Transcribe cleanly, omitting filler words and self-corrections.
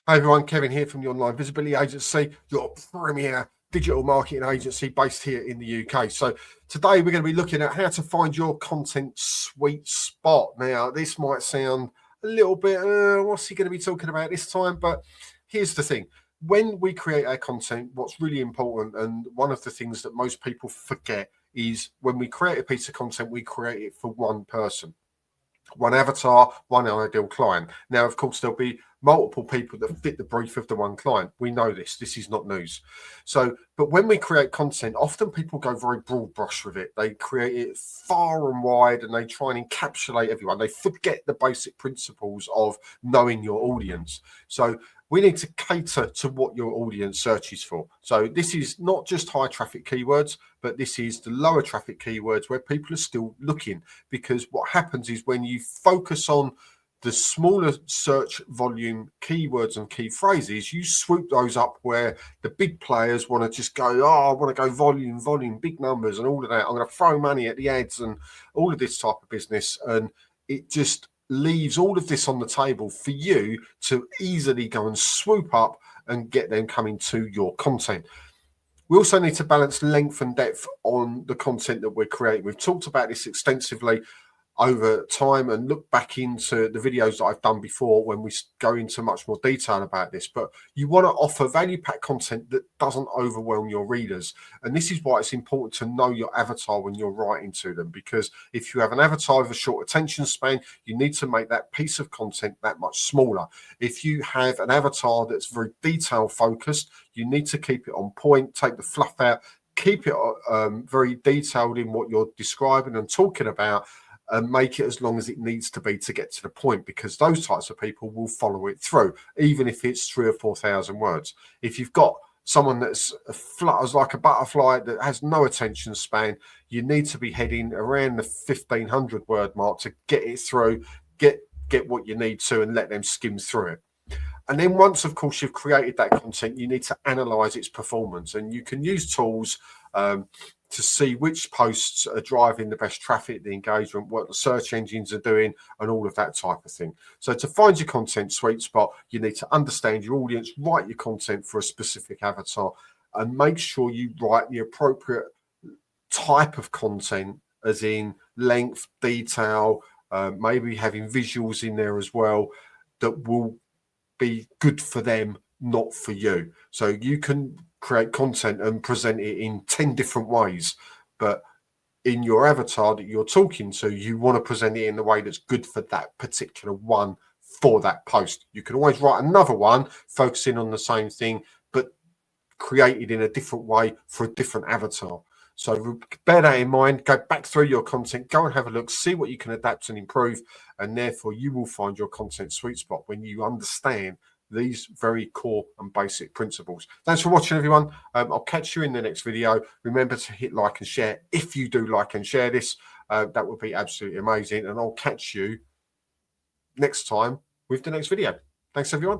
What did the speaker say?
Hi everyone, Kevin here from the Online Visibility Agency, your premier digital marketing agency based here in the UK. So today we're going to be looking at how to find your content sweet spot. Now, this might sound a little bit, what's he going to be talking about this time? But here's the thing. When we create our content, what's really important, and one of the things that most people forget, is when we create a piece of content, we create it for one person. One avatar, one ideal client. Now, of course, there'll be multiple people that fit the brief of the one client. We know this. This is not news. So, but when we create content, often people go very broad brush with it. They create it far and wide and they try and encapsulate everyone. They forget the basic principles of knowing your audience. So we need to cater to what your audience searches for. So this is not just high traffic keywords, but this is the lower traffic keywords where people are still looking, because what happens is when you focus on the smaller search volume keywords and key phrases, you swoop those up where the big players want to just go, oh, I want to go volume, big numbers and all of that. I'm going to throw money at the ads and all of this type of business. And it just leaves all of this on the table for you to easily go and swoop up and get them coming to your content. We also need to balance length and depth on the content that we're creating. We've talked about this extensively over time and look back into the videos that I've done before when we go into much more detail about this. But you want to offer value-packed content that doesn't overwhelm your readers. And this is why it's important to know your avatar when you're writing to them, because if you have an avatar with a short attention span, you need to make that piece of content that much smaller. If you have an avatar that's very detail focused, you need to keep it on point, take the fluff out, keep it very detailed in what you're describing and talking about, and make it as long as it needs to be to get to the point, because those types of people will follow it through, even if it's 3,000 or 4,000 words. If you've got someone that's flutters like a butterfly, that has no attention span, you need to be heading around the 1,500 word mark to get it through, get what you need to, and let them skim through it. And then once, of course, you've created that content, you need to analyze its performance. And you can use tools to see which posts are driving the best traffic, the engagement, what the search engines are doing, and all of that type of thing. So to find your content sweet spot, you need to understand your audience, write your content for a specific avatar, and make sure you write the appropriate type of content, as in length, detail, maybe having visuals in there as well, that will be good for them, not for you. So you can create content and present it in 10 different ways, but in your avatar that you're talking to, you want to present it in the way that's good for that particular one for that post. You can always write another one focusing on the same thing, but created in a different way for a different avatar. So bear that in mind, go back through your content, go and have a look, see what you can adapt and improve, and therefore you will find your content sweet spot when you understand these very core and basic principles. Thanks for watching, everyone. I'll catch you in the next video. Remember to hit like and share if you do like and share this. That would be absolutely amazing. And I'll catch you next time with the next video. Thanks, everyone.